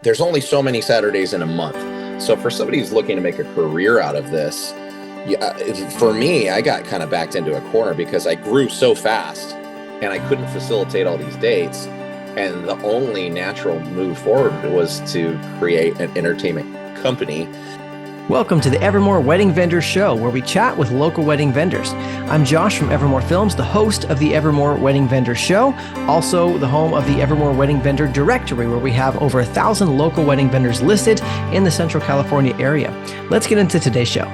there's only so many Saturdays in a month. So for somebody who's looking to make a career out of this, yeah, for me, I got kind of backed into a corner because I grew so fast and I couldn't facilitate all these dates. And the only natural move forward was to create an entertainment company. Welcome to the Evermore Wedding Vendor Show, where we chat with local wedding vendors. I'm Josh from Evermore Films, the host of the Evermore Wedding Vendor Show, also the home of the Evermore Wedding Vendor Directory, where we have over 1,000 local wedding vendors listed in the Central California area. Let's get into today's show.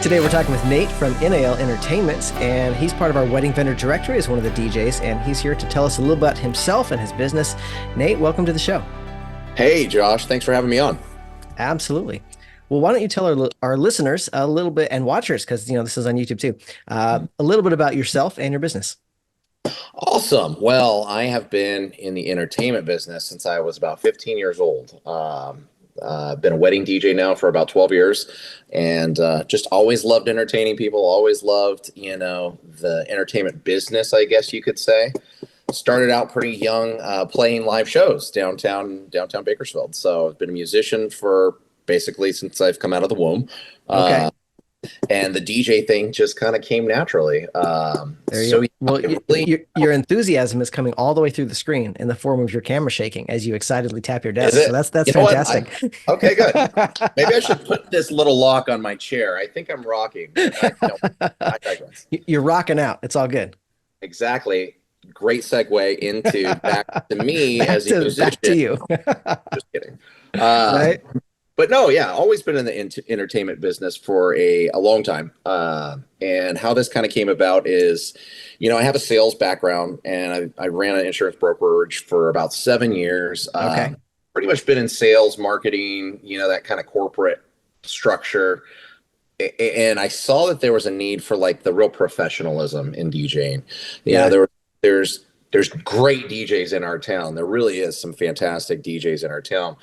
Today we're talking with Nate from NAL Entertainment, and he's part of our Wedding Vendor Directory as one of the DJs, and he's here to tell us a little about himself and his business. Nate, welcome to the show. Hey, Josh. Thanks for having me on. Absolutely. Well, why don't you tell our listeners a little bit, and watchers, because this is on YouTube too, a little bit about yourself and your business. Awesome. Well, I have been in the entertainment business since I was about 15 years old. Been a wedding DJ now for about 12 years, and just always loved entertaining people. Always loved, the entertainment business, I guess you could say. Started out pretty young, playing live shows downtown Bakersfield. So I've been a musician for basically since I've come out of the womb. Okay. And the DJ thing just kind of came naturally. Your enthusiasm is coming all the way through the screen in the form of your camera shaking as you excitely tap your desk. So that's fantastic. Okay, good. Maybe I should put this little lock on my chair. I think I'm rocking. I digress. You're rocking out. It's all good. Exactly. Great segue into back to me as a musician. Back to you. Just kidding. Right. But no, yeah, always been in the entertainment business for a long time. And how this kind of came about is, I have a sales background, and I ran an insurance brokerage for about 7 years. Okay. Pretty much been in sales, marketing, that kind of corporate structure. And I saw that there was a need for like the real professionalism in DJing. There's great DJs in our town. There really is some fantastic DJs in our town.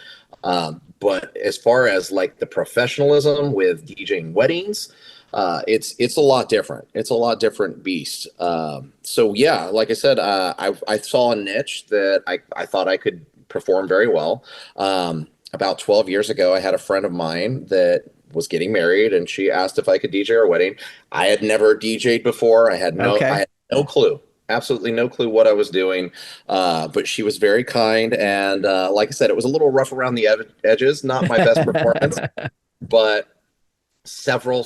But as far as like the professionalism with DJing weddings, it's a lot different. It's a lot different beast. So yeah, like I said, I saw a niche that I thought I could perform very well. About 12 years ago, I had a friend of mine that was getting married, and she asked if I could DJ her wedding. I had never DJ'd before. I had no clue. Absolutely no clue what I was doing, but she was very kind, and like I said, it was a little rough around the edges. Not my best performance, but several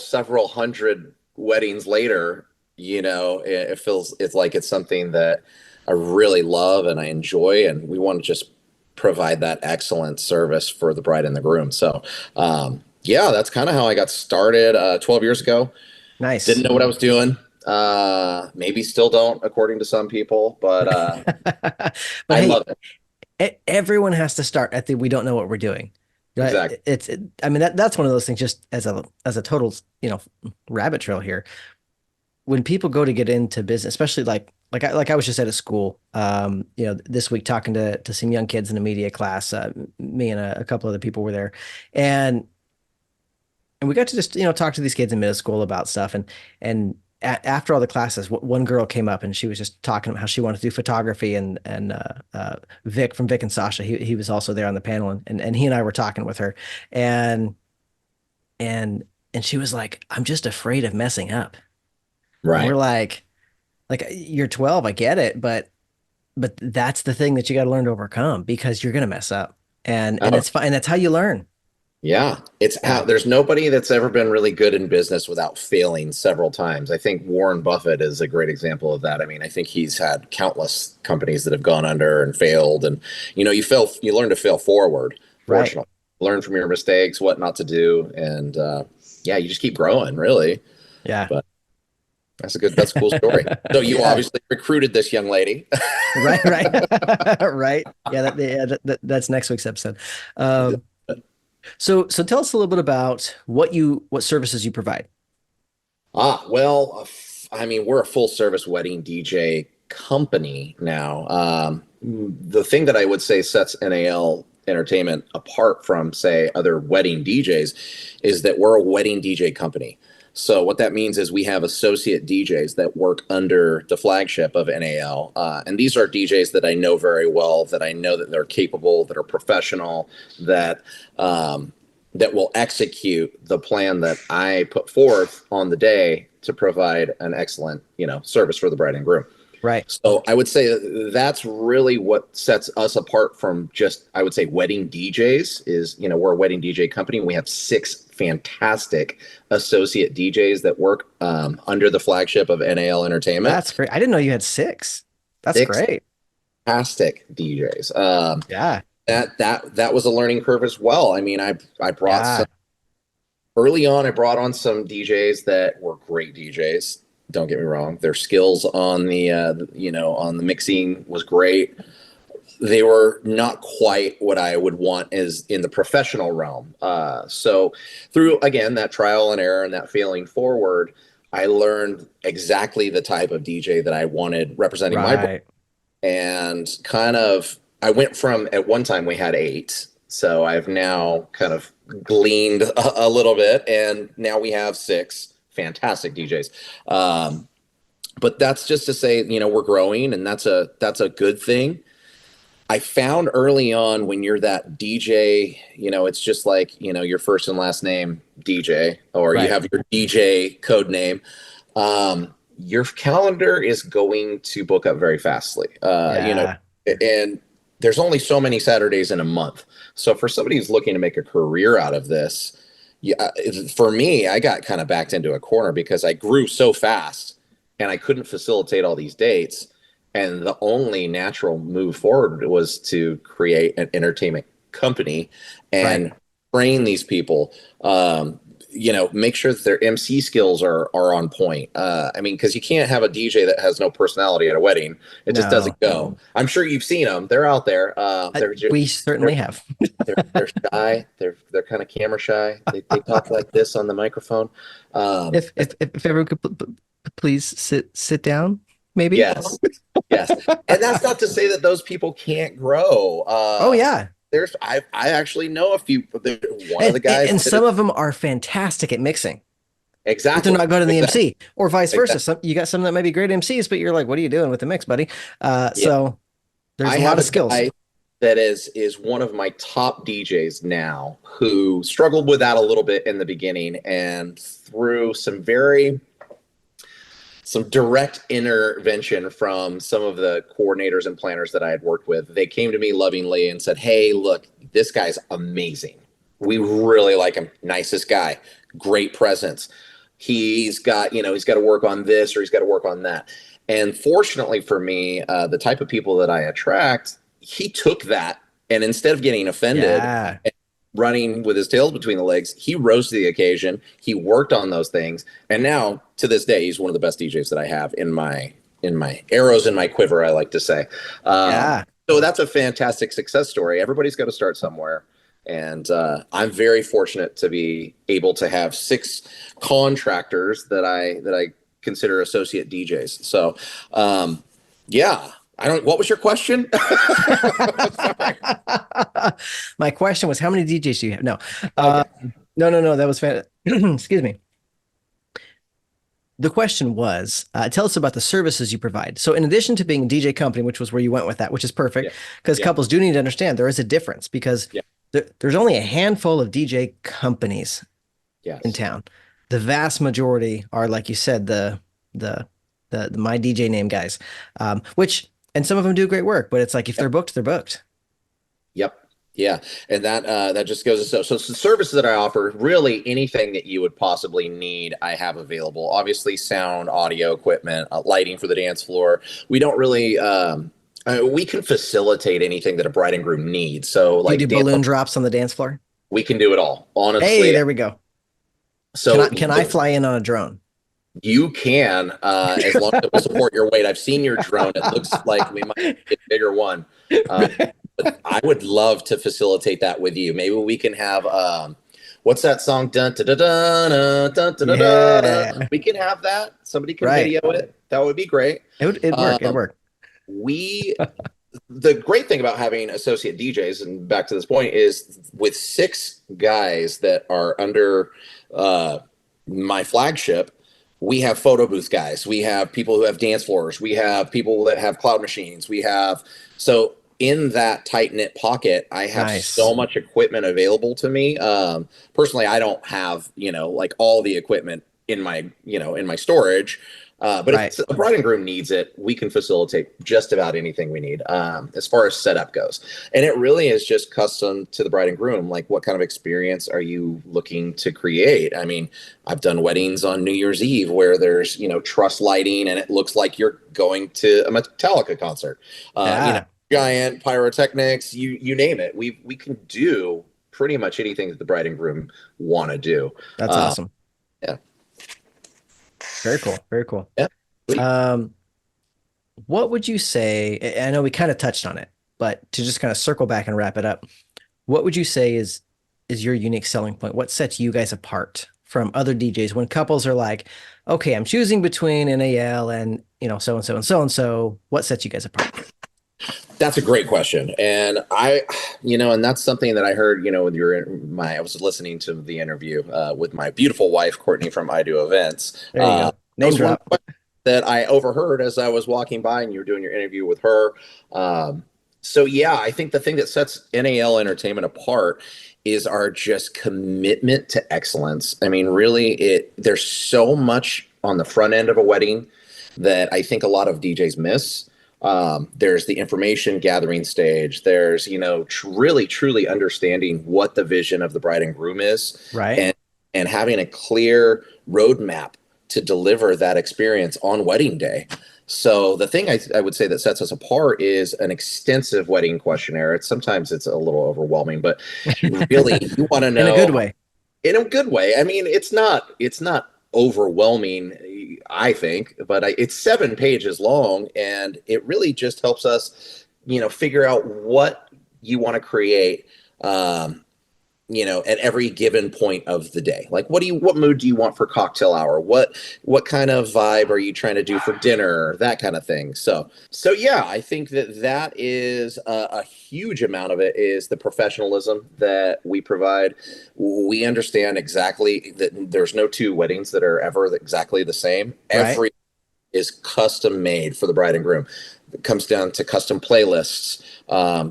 hundred weddings later, it's like it's something that I really love and I enjoy, and we want to just provide that excellent service for the bride and the groom. So, yeah, that's kind of how I got started 12 years ago. Nice. Didn't know what I was doing. Maybe still don't, according to some people, but I love it. Everyone has to start at we don't know what we're doing. Right? Exactly. That's one of those things, just as a total, rabbit trail here. When people go to get into business, especially like I was just at a school, this week talking to some young kids in a media class, me and a couple other people were there, and we got to just, talk to these kids in middle school about stuff. And after all the classes, one girl came up and she was just talking about how she wanted to do photography, and Vic from Vic and Sasha, he was also there on the panel, and he and I were talking with her, and she was like, I'm just afraid of messing up. Right. And we're like, you're 12, I get it, but that's the thing that you got to learn to overcome, because you're going to mess up, and it's fine. And that's how you learn. Yeah, there's nobody that's ever been really good in business without failing several times. I think Warren Buffett is a great example of that. I mean, I think he's had countless companies that have gone under and failed, and you learn to fail forward. Fortunately, right. Learn from your mistakes, what not to do, and you just keep growing, really. Yeah, but that's a cool story. So you obviously recruited this young lady, right? Right. Yeah, that's next week's episode. So tell us a little bit about what services you provide. Well, we're a full service wedding DJ company now. The thing that I would say sets NAL Entertainment apart from, say, other wedding DJs is that we're a wedding DJ company. So what that means is we have associate DJs that work under the flagship of NAL, and these are DJs that I know very well, that I know that they're capable, that are professional, that that will execute the plan that I put forth on the day to provide an excellent, service for the bride and groom. Right. So I would say that's really what sets us apart from just, I would say, wedding DJs is, we're a wedding DJ company. We have 6 fantastic associate DJs that work under the flagship of NAL Entertainment. That's great. I didn't know you had 6. That's 6 great. fantastic DJs. Yeah. That was a learning curve as well. I mean, I brought some early on. I brought on some DJs that were great DJs. Don't get me wrong; their skills on the on the mixing was great. They were not quite what I would want as in the professional realm. So through again that trial and error and that failing forward, I learned exactly the type of DJ that I wanted representing my brand, and kind of I went from at one time we had 8. So I've now kind of gleaned a little bit, and now we have 6 fantastic DJs. But that's just to say, we're growing, and that's a good thing. I found early on when you're that DJ, it's just like, your first and last name DJ, or you have your DJ code name. Your calendar is going to book up very fastly. And there's only so many Saturdays in a month. So for somebody who's looking to make a career out of this, for me, I got kind of backed into a corner because I grew so fast and I couldn't facilitate all these dates. And the only natural move forward was to create an entertainment company and train these people. Make sure that their MC skills are on point. I mean, because you can't have a DJ that has no personality at a wedding. It just doesn't go. I'm sure you've seen them. They're out there. We certainly have. they're shy. They're kind of camera shy. They talk like this on the microphone. If everyone could please sit down, maybe. Yes. And that's not to say that those people can't grow. Oh yeah. I actually know a few. One of the guys, and some of them are fantastic at mixing. Exactly. But they're not good in the MC, or vice versa. You got some that might be great MCs, but you're like, what are you doing with the mix, buddy? So there's a lot of skills. That is one of my top DJs now, who struggled with that a little bit in the beginning, and through some direct intervention from some of the coordinators and planners that I had worked with, they came to me lovingly and said, "Hey, look, this guy's amazing. We really like him. Nicest guy, great presence. He's got to work on this, or he's got to work on that." And fortunately for me, the type of people that I attract, he took that, and instead of getting offended and running with his tail between the legs, he rose to the occasion. He worked on those things, and now to this day, he's one of the best DJs that I have in my arrows in my quiver, I like to say. So that's a fantastic success story. Everybody's got to start somewhere, and I'm very fortunate to be able to have 6 contractors that I consider associate DJs. So, what was your question? My question was, how many DJs do you have? No, no. That was excuse me. The question was, tell us about the services you provide. So in addition to being a DJ company, which was where you went with that, which is perfect, because couples do need to understand there is a difference, because there's only a handful of DJ companies in town. The vast majority are, like you said, the my DJ name guys, and some of them do great work, but it's like, if they're booked, they're booked. Yep. Yeah. And that just goes to so the services that I offer, really anything that you would possibly need, I have available. Obviously, sound, audio equipment, lighting for the dance floor. We don't really we can facilitate anything that a bride and groom needs. So like, you do balloon drops on the dance floor? We can do it all. Honestly. Hey, there we go. So can I fly in on a drone? You can, as long as it will support your weight. I've seen your drone. It looks like we might get a bigger one. But I would love to facilitate that with you. Maybe we can have, what's that song? Dun, dun, dun, dun, dun, dun, dun, dun. We can have that. Somebody can video it. That would be great. It'd work. It'd work. The great thing about having associate DJs, and back to this point, is with 6 guys that are under my flagship, we have photo booth guys, we have people who have dance floors, we have people that have cloud machines, we have so in that tight knit pocket, I have so Nice. much equipment available to me. Personally, I don't have like all the equipment in my in my storage. But if Right. a bride and groom needs it, we can facilitate just about anything we need as far as setup goes. And it really is just custom to the bride and groom. Like, what kind of experience are you looking to create? I mean, I've done weddings on New Year's Eve where there's, truss lighting and it looks like you're going to a Metallica concert. Yeah, Giant pyrotechnics, you name it. We can do pretty much anything that the bride and groom want to do. that's Uh, awesome. yeah, Very cool. Very cool. yeah, sweet. Um, what would you say? I know we kind of touched on it, but to just kind of circle back and wrap it up, what would you say is your unique selling point? What sets you guys apart from other DJs when couples are like, okay, I'm choosing between NAL and so and so and so and so. What sets you guys apart? That's a great question, and and that's something that I heard, with I was listening to the interview with my beautiful wife Courtney from I Do Events. There you go. That Name was one drop. question that I overheard as I was walking by, and you were doing your interview with her. So yeah, I think the thing that sets NAL Entertainment apart is our just commitment to excellence. I mean, really, there's so much on the front end of a wedding that I think a lot of DJs miss. There's the information gathering stage. There's, really, truly understanding what the vision of the bride and groom is, Right. and having a clear roadmap to deliver that experience on wedding day. So the thing I would say that sets us apart is an extensive wedding questionnaire. Sometimes it's a little overwhelming, but really you want to In a good know way. in a good way. I mean, it's not overwhelming, I think, but it's 7 pages long, and it really just helps us, figure out what you want to create. At every given point of the day. Like, what mood do you want for cocktail hour? What kind of vibe are you trying to do for dinner? That kind of thing. So yeah, I think that is a huge amount of it is the professionalism that we provide. We understand exactly that there's no two weddings that are ever exactly the same. Right. Every is custom made for the bride and groom. It comes down to custom playlists,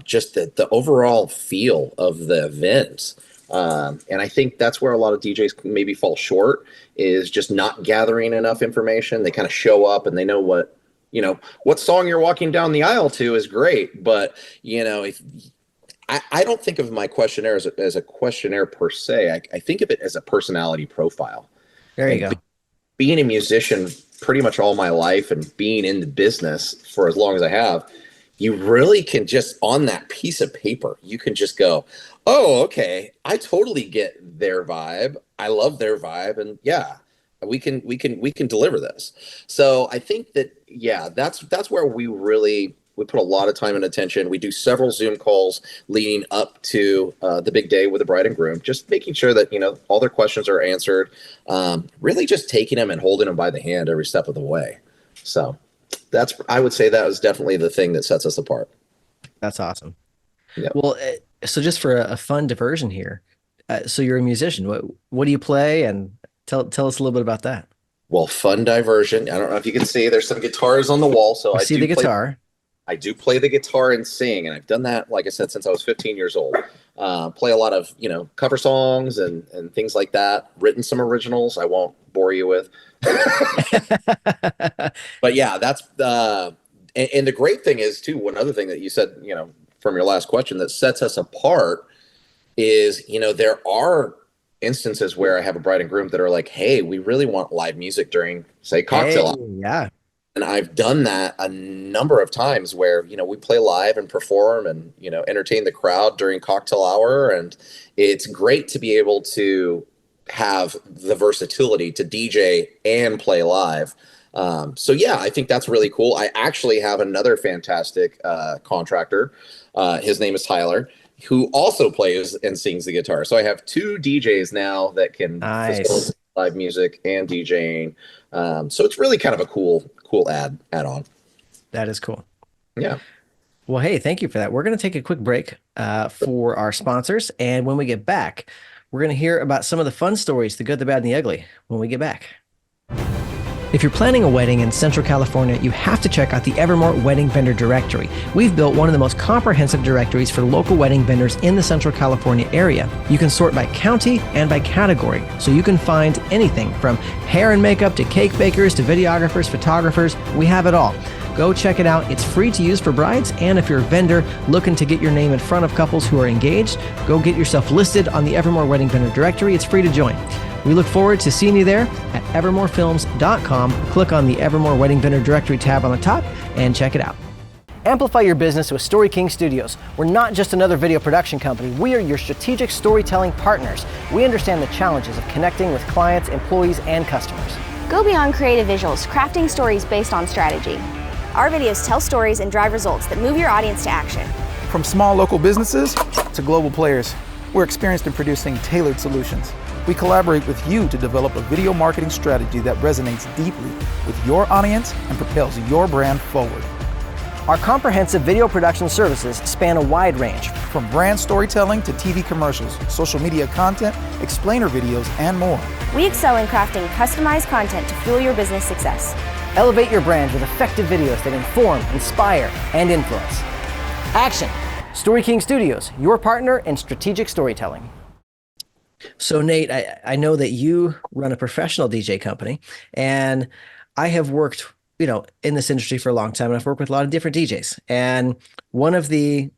just the overall feel of the event. And I think that's where a lot of DJs maybe fall short is just not gathering enough information. They kind of show up and they know what song you're walking down the aisle to is great. But, if I don't think of my questionnaire as a questionnaire per se. I think of it as a personality profile. There you And go. being a musician pretty much all my life and being in the business for as long as I have, you really can just on that piece of paper, you can just go, oh, okay, I totally get their vibe. I love their vibe. And yeah, we can deliver this. So I think that, yeah, that's where we put a lot of time and attention. We do several Zoom calls leading up to the big day with the bride and groom, just making sure that all their questions are answered. Really, just taking them and holding them by the hand every step of the way. So I would say that was definitely the thing that sets us apart. That's awesome. Yeah. Well, so just for a fun diversion here, so you're a musician. What do you play? And tell us a little bit about that. Well, fun diversion. I don't know if you can see. There's some guitars on the wall, so I see the guitar. I do play the guitar and sing, and I've done that, like I said, since I was 15 years old. Play a lot of, cover songs and things like that. Written some originals. I won't bore you with, but yeah, that's and the great thing is too. One other thing that you said, from your last question that sets us apart is, there are instances where I have a bride and groom that are like, hey, we really want live music during, say, Hey, cocktail hour. yeah, And I've done that a number of times where, we play live and perform and, entertain the crowd during cocktail hour. And it's great to be able to have the versatility to DJ and play live. So yeah, I think that's really cool. I actually have another fantastic contractor. His name is Tyler, who also plays and sings the guitar. So I have two DJs now that can nice. facilitate live music and DJing. So it's really kind of a cool add on. That is cool. Yeah. Well, hey, thank you for that. We're going to take a quick break for our sponsors. And when we get back, We're going to hear about some of the fun stories, the good, the bad, and the ugly, when we get back. If you're planning a wedding in Central California, you have to check out the Evermore Wedding Vendor Directory. We've built one of the most comprehensive directories for local wedding vendors in the Central California area. You can sort by county and by category, so you can find anything from hair and makeup to cake bakers to videographers, photographers. We have it all. Go check it out. It's free to use for brides, and if you're a vendor looking to get your name in front of couples who are engaged, go get yourself listed on the Evermore Wedding Vendor Directory. It's free to join. We look forward to seeing you there at evermorefilms.com. Click on the Evermore Wedding Vendor Directory tab on the top and check it out. Amplify your business with Story King Studios. We're not just another video production company. We are your strategic storytelling partners. We understand the challenges of connecting with clients, employees, and customers. Go beyond creative visuals, crafting stories based on strategy. Our videos tell stories and drive results that move your audience to action. From small local businesses to global players, we're experienced in producing tailored solutions. We collaborate with you to develop a video marketing strategy that resonates deeply with your audience and propels your brand forward. Our comprehensive video production services span a wide range. From brand storytelling to TV commercials, social media content, explainer videos, and more. We excel in crafting customized content to fuel your business success. Elevate your brand with effective videos that inform, inspire, and influence. Action! Story King Studios, your partner in strategic storytelling. So Nate, I know that you run a professional DJ company, and I have worked, in this industry for a long time, and I've worked with a lot of different DJs. And one of the,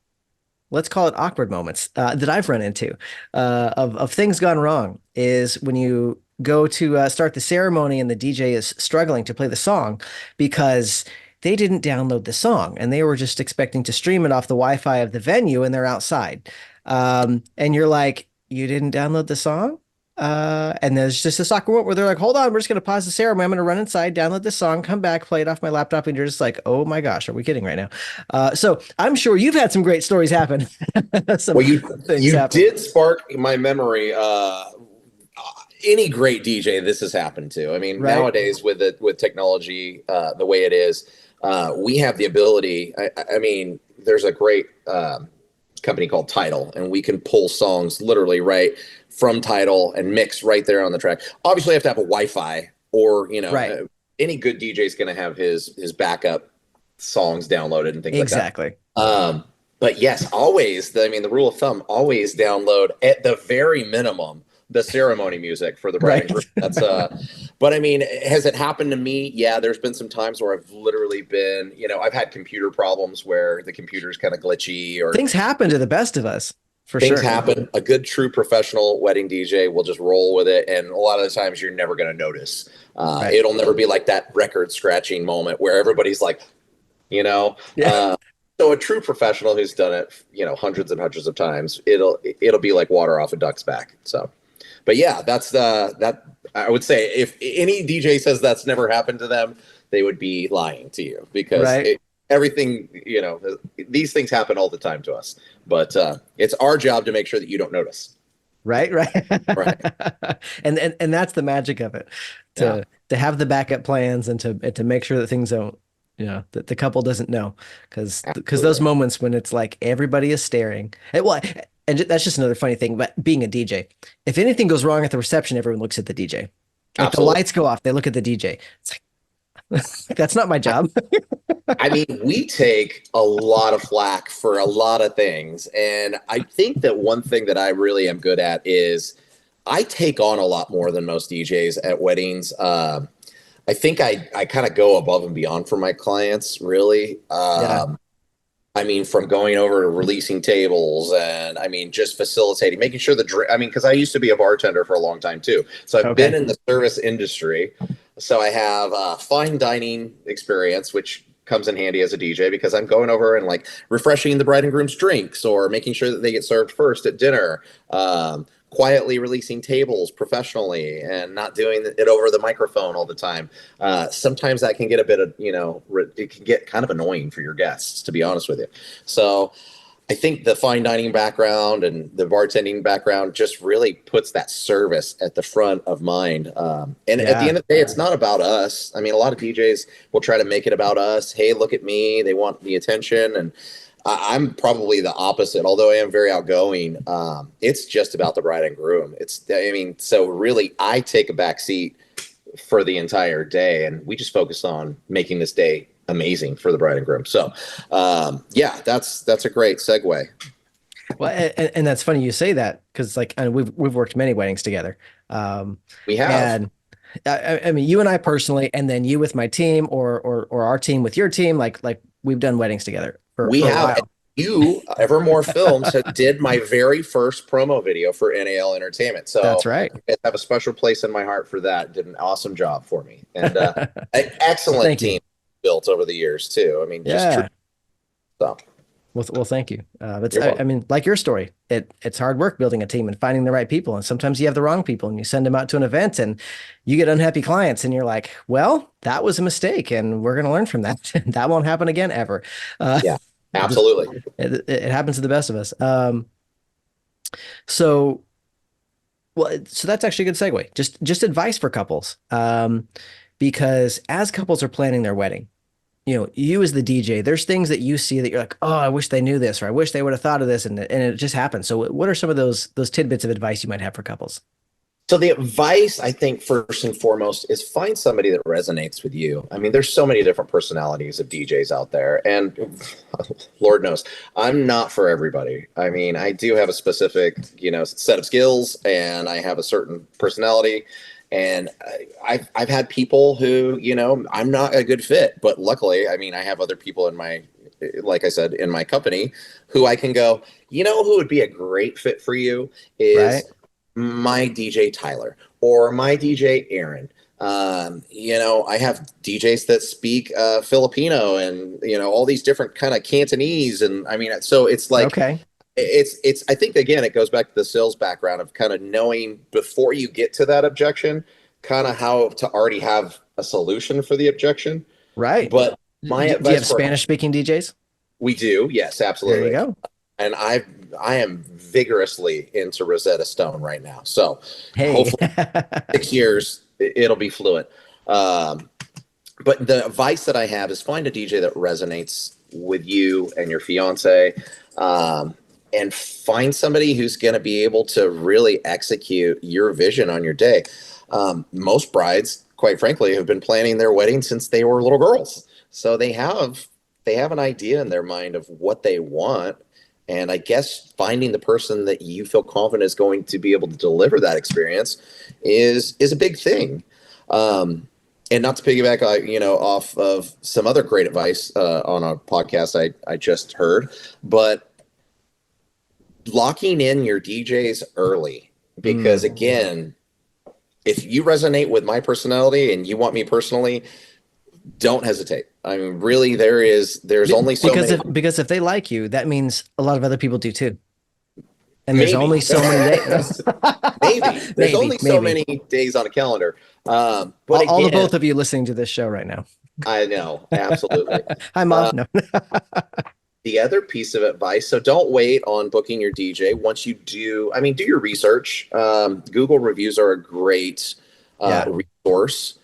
let's call it awkward moments that I've run into of things gone wrong is when you go to start the ceremony and the DJ is struggling to play the song because they didn't download the song and they were just expecting to stream it off the Wi-Fi of the venue and they're outside. And you're like, you didn't download the song? And there's just this awkward moment where they're like, hold on, we're just going to pause the ceremony. I'm going to run inside, download the song, come back, play it off my laptop. And you're just like, oh my gosh, are we kidding right now? So I'm sure you've had some great stories happen. You did spark my memory. Any great DJ, this has happened to. I mean, nowadays with technology, the way it is, we have the ability. I mean, there's a great company called Tidal, and we can pull songs literally right from Tidal and mix right there on the track. Obviously, you have to have a Wi-Fi, or any good DJ is going to have his backup songs downloaded and things like that. Exactly. But yes, always. The rule of thumb: always download at the very minimum the ceremony music for the bride and groom. That's but I mean, has it happened to me? Yeah, there's been some times where I've literally been, I've had computer problems where the computer's kind of glitchy, or things happen to the best of us. Things happen. A good, true professional wedding DJ will just roll with it, and a lot of the times you're never going to notice. It'll never be like that record scratching moment where everybody's like, So a true professional who's done it, hundreds and hundreds of times, it'll be like water off a duck's back. So. But yeah, that's that. I would say if any DJ says that's never happened to them, they would be lying to you, because everything, these things happen all the time to us. But it's our job to make sure that you don't notice. Right. And that's the magic of it, to have the backup plans and to make sure that things don't, that the couple doesn't know, because those moments when it's like everybody is staring. And that's just another funny thing about being a DJ. If anything goes wrong at the reception, everyone looks at the DJ. If the lights go off, they look at the DJ. It's like, that's not my job. I mean, we take a lot of flack for a lot of things. And I think that one thing that I really am good at is I take on a lot more than most DJs at weddings. I think I kind of go above and beyond for my clients, really. I mean, from going over to releasing tables and just facilitating, making sure because I used to be a bartender for a long time too. So I've been in the service industry. So I have fine dining experience, which comes in handy as a DJ, because I'm going over and like refreshing the bride and groom's drinks, or making sure that they get served first at dinner. Quietly releasing tables professionally and not doing it over the microphone all the time. Sometimes that can get a bit of, it can get kind of annoying for your guests, to be honest with you. So I think the fine dining background and the bartending background just really puts that service at the front of mind. And at the end of the day, it's not about us. I mean, a lot of DJs will try to make it about us. Hey, look at me. They want the attention. And I'm probably the opposite, although I am very outgoing. It's just about the bride and groom. So really I take a back seat for the entire day, and we just focus on making this day amazing for the bride and groom. So, yeah, that's a great segue. Well, and that's funny you say that, because like, and we've worked many weddings together. We have. And I mean, you and I personally, and then you with my team, or our team with your team, like we've done weddings together for a while. You, Evermore Films, did my very first promo video for NAL Entertainment. So that's right. I have a special place in my heart for that. Did an awesome job for me, and an excellent team built over the years too. I mean, just true stuff. Well, thank you. I mean, like your story, it's hard work building a team and finding the right people. And sometimes you have the wrong people, and you send them out to an event and you get unhappy clients, and you're like, well, that was a mistake, and we're going to learn from that. That won't happen again ever. Yeah, absolutely. It happens to the best of us. So that's actually a good segue. Just advice for couples. Because as couples are planning their wedding, you as the DJ, there's things that you see that you're like, oh, I wish they knew this, or I wish they would have thought of this, and it just happened. So what are some of those tidbits of advice you might have for couples? So the advice, I think, first and foremost, is find somebody that resonates with you. I mean, there's so many different personalities of DJs out there, and Lord knows, I'm not for everybody. I mean, I do have a specific, set of skills, and I have a certain personality. And I've had people who, I'm not a good fit, but luckily, I mean, I have other people like I said, in my company who I can go, who would be a great fit for you is my DJ Tyler or my DJ Aaron. I have DJs that speak Filipino and, all these different kind of Cantonese. And I mean, so it's like, okay. It's I think, again, it goes back to the sales background of kind of knowing before you get to that objection, kind of how to already have a solution for the objection. Right. But do you have Spanish speaking DJs? We do. Yes, absolutely. There you go. And I am vigorously into Rosetta Stone right now. So hopefully 6 years, it'll be fluent. But the advice that I have is find a DJ that resonates with you and your fiance. And find somebody who's going to be able to really execute your vision on your day. Most brides, quite frankly, have been planning their wedding since they were little girls. So they have an idea in their mind of what they want. And I guess finding the person that you feel confident is going to be able to deliver that experience is a big thing. And not to piggyback, off of some other great advice on a podcast I just heard, but locking in your DJs early, because again, if you resonate with my personality and you want me personally, don't hesitate. I mean, really, there's only so many. Because if they like you, that means a lot of other people do too. And there's only so many days. There's only so many days on a calendar. But all the both of you listening to this show right now. I know, absolutely. Hi, Mom. No. The other piece of advice, so don't wait on booking your DJ. Once you do your research. Google reviews are a great resource.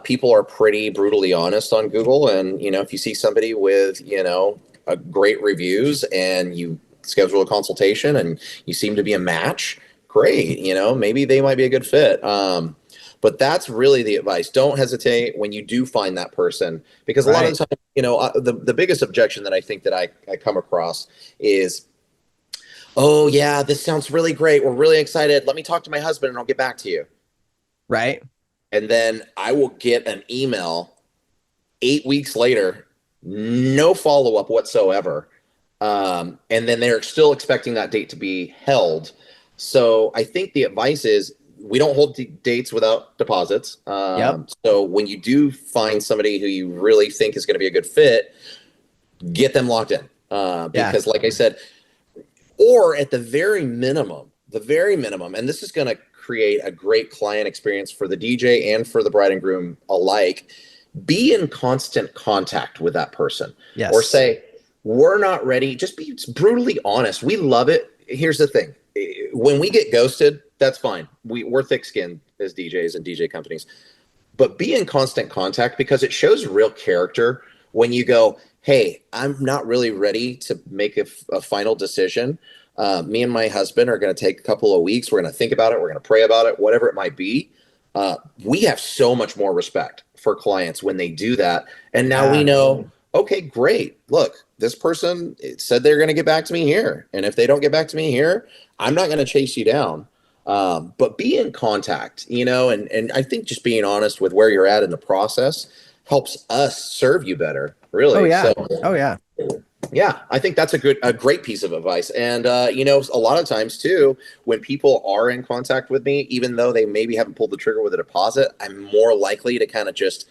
People are pretty brutally honest on Google. And, if you see somebody with, a great reviews and you schedule a consultation and you seem to be a match, great. Maybe they might be a good fit. But that's really the advice. Don't hesitate when you do find that person, because a lot of the time, the biggest objection that I think that I come across is, oh yeah, this sounds really great. We're really excited. Let me talk to my husband and I'll get back to you. Right. And then I will get an email 8 weeks later, no follow-up whatsoever. And then they're still expecting that date to be held. So I think the advice is, we don't hold dates without deposits. So when you do find somebody who you really think is going to be a good fit, get them locked in. Because like I said, or at the very minimum, and this is going to create a great client experience for the DJ and for the bride and groom alike, be in constant contact with that person. Yes. Or say, we're not ready. Just be brutally honest. We love it. Here's the thing. When we get ghosted, that's fine. We're thick-skinned as DJs and DJ companies. But be in constant contact, because it shows real character when you go, hey, I'm not really ready to make a final decision. Me and my husband are going to take a couple of weeks. We're going to think about it. We're going to pray about it, whatever it might be. We have so much more respect for clients when they do that. And now we know, okay, great. Look, this person said they're going to get back to me here. And if they don't get back to me here, I'm not going to chase you down. But be in contact, and I think just being honest with where you're at in the process helps us serve you better, really. Oh yeah. So, Oh yeah. yeah, I think that's a great piece of advice. And, a lot of times too, when people are in contact with me, even though they maybe haven't pulled the trigger with a deposit, I'm more likely to kind of just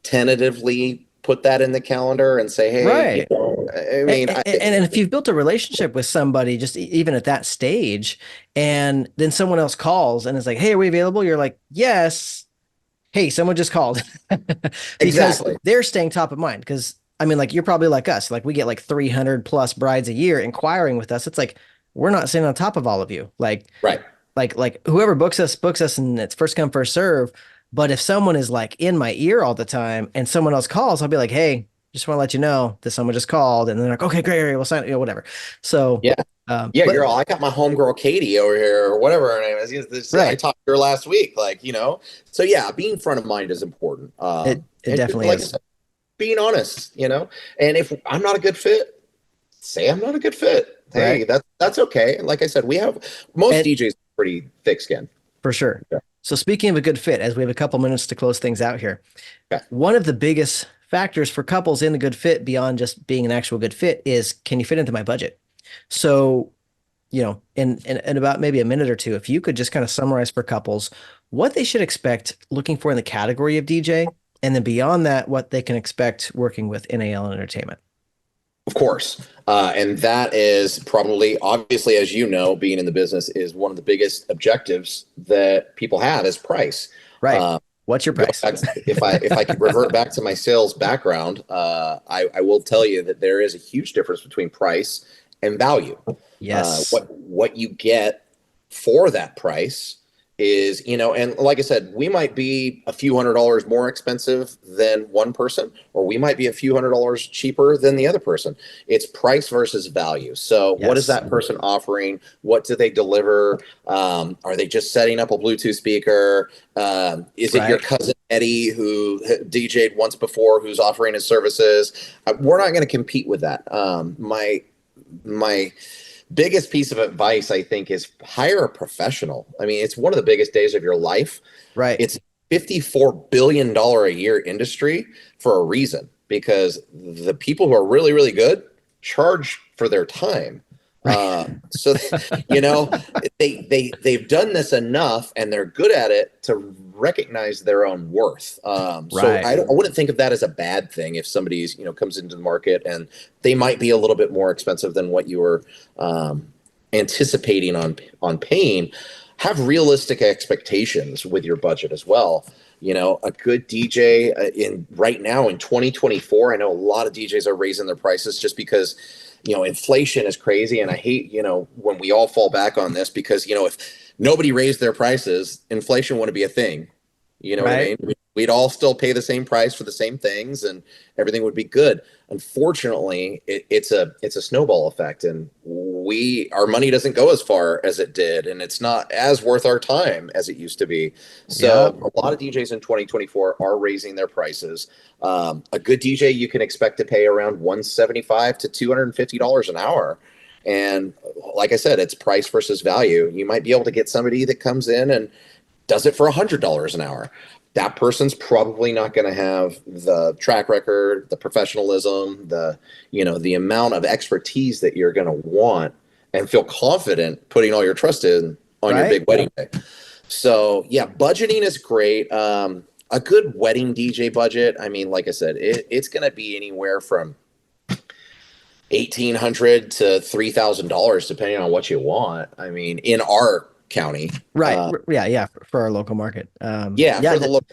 tentatively put that in the calendar and say, hey, Right. I mean, and if you've built a relationship with somebody, just even at that stage, and then someone else calls and is like, hey, are we available? You're like, yes. Hey, someone just called. Because exactly. they're staying top of mind. Because I mean, like, you're probably like us, like we get like 300 plus brides a year inquiring with us. It's like, we're not sitting on top of all of you. Like, Right. like whoever books us and it's first come, first serve. But if someone is like in my ear all the time and someone else calls, I'll be like, hey, just want to let you know that someone just called. And they're like, okay, great, we'll sign it, whatever. So Yeah. Yeah, but, girl, I got my homegirl Katie over here, or whatever her name is. I right. talked to her last week, So yeah, being front of mind is important. It And definitely like I is. said, being honest, and if I'm not a good fit, say I'm not a good fit. Hey, Right. that's okay. And like I said, we have most And DJs pretty thick skin. for sure. Yeah. So speaking of a good fit, as we have a couple minutes to close things out here, Okay. one of the biggest factors for couples in a good fit beyond just being an actual good fit is, can you fit into my budget? So, in about maybe a minute or two, if you could just kind of summarize for couples what they should expect looking for in the category of DJ, and then beyond that, what they can expect working with NAL Entertainment. Of course. And that is probably, obviously, as you know, being in the business is one of the biggest objectives that people have is price. Right. What's your price? If I could revert back to my sales background, I will tell you that there is a huge difference between price and value. Yes. What you get for that price is, and like I said, we might be a few $100s more expensive than one person, or we might be a few $100s cheaper than the other person. It's price versus value. So what is that person offering? What do they deliver? Are they just setting up a Bluetooth speaker? Is it your cousin Eddie who DJ'd once before who's offering his services? We're not going to compete with that. My biggest piece of advice, I think, is hire a professional. I mean, it's one of the biggest days of your life. Right. It's $54 billion a year industry for a reason, because the people who are really, really good charge for their time. So, they've done this enough and they're good at it to recognize their own worth. So I wouldn't think of that as a bad thing if somebody's, comes into the market and they might be a little bit more expensive than what you were anticipating on paying. Have realistic expectations with your budget as well. A good DJ right now in 2024, I know a lot of DJs are raising their prices just because inflation is crazy. And I hate, when we all fall back on this, because, if nobody raised their prices, inflation wouldn't be a thing. You know what I mean? We'd all still pay the same price for the same things and everything would be good. Unfortunately, it's a snowball effect, and our money doesn't go as far as it did, and it's not as worth our time as it used to be. So a lot of DJs in 2024 are raising their prices. A good DJ, you can expect to pay around $175 to $250 an hour. And like I said, it's price versus value. You might be able to get somebody that comes in and does it for $100 an hour. That person's probably not going to have the track record, the professionalism, the amount of expertise that you're going to want and feel confident putting all your trust in on your big wedding day. So yeah, budgeting is great. A good wedding DJ budget, I mean, like I said, it's going to be anywhere from $1,800 to $3,000, depending on what you want. I mean, in our county, for our local market. For the local.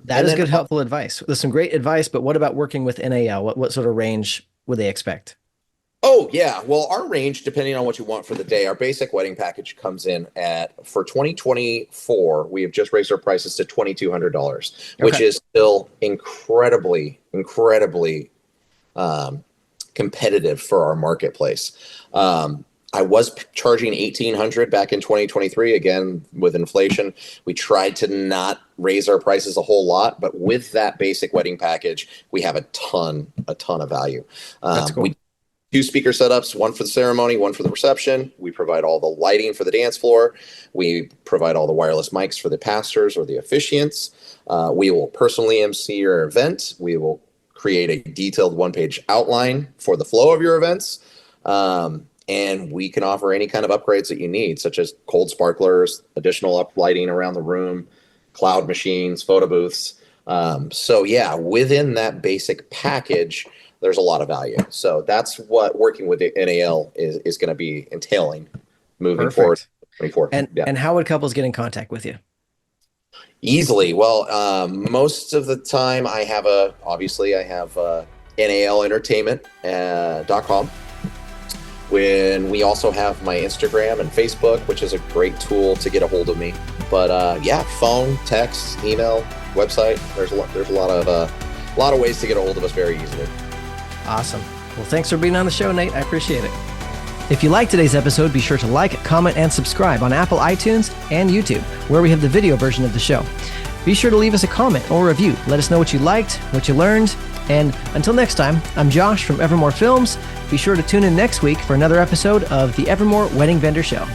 That is good, helpful advice. There's some great advice, but what about working with NAL? What sort of range would they expect? Oh yeah, well, our range, depending on what you want for the day, our basic wedding package comes in for 2024. We have just raised our prices to $2,200, which is still incredibly competitive for our marketplace. I was charging $1,800 back in 2023. Again, with inflation, we tried to not raise our prices a whole lot, but with that basic wedding package, we have a ton of value. That's cool. We 2 speaker setups, one for the ceremony, one for the reception. We provide all the lighting for the dance floor. We provide all the wireless mics for the pastors or the officiants. We will personally MC your event. We will create a detailed 1-page outline for the flow of your events. And we can offer any kind of upgrades that you need, such as cold sparklers, additional uplighting around the room, cloud machines, photo booths. So yeah, within that basic package, there's a lot of value. So that's what working with the NAL is going to be entailing moving Perfect. forward. And how would couples get in contact with you? Easily. Well, most of the time I have NAL Entertainment.com. When we also have my Instagram and Facebook, which is a great tool to get a hold of me. But yeah, phone, text, email, website. There's a lot of ways to get a hold of us very easily. Awesome. Well, thanks for being on the show, Nate. I appreciate it. If you liked today's episode, be sure to like, comment, and subscribe on Apple iTunes and YouTube, where we have the video version of the show. Be sure to leave us a comment or review. Let us know what you liked, what you learned. And until next time, I'm Josh from Evermore Films. Be sure to tune in next week for another episode of the Evermore Wedding Vendor Show.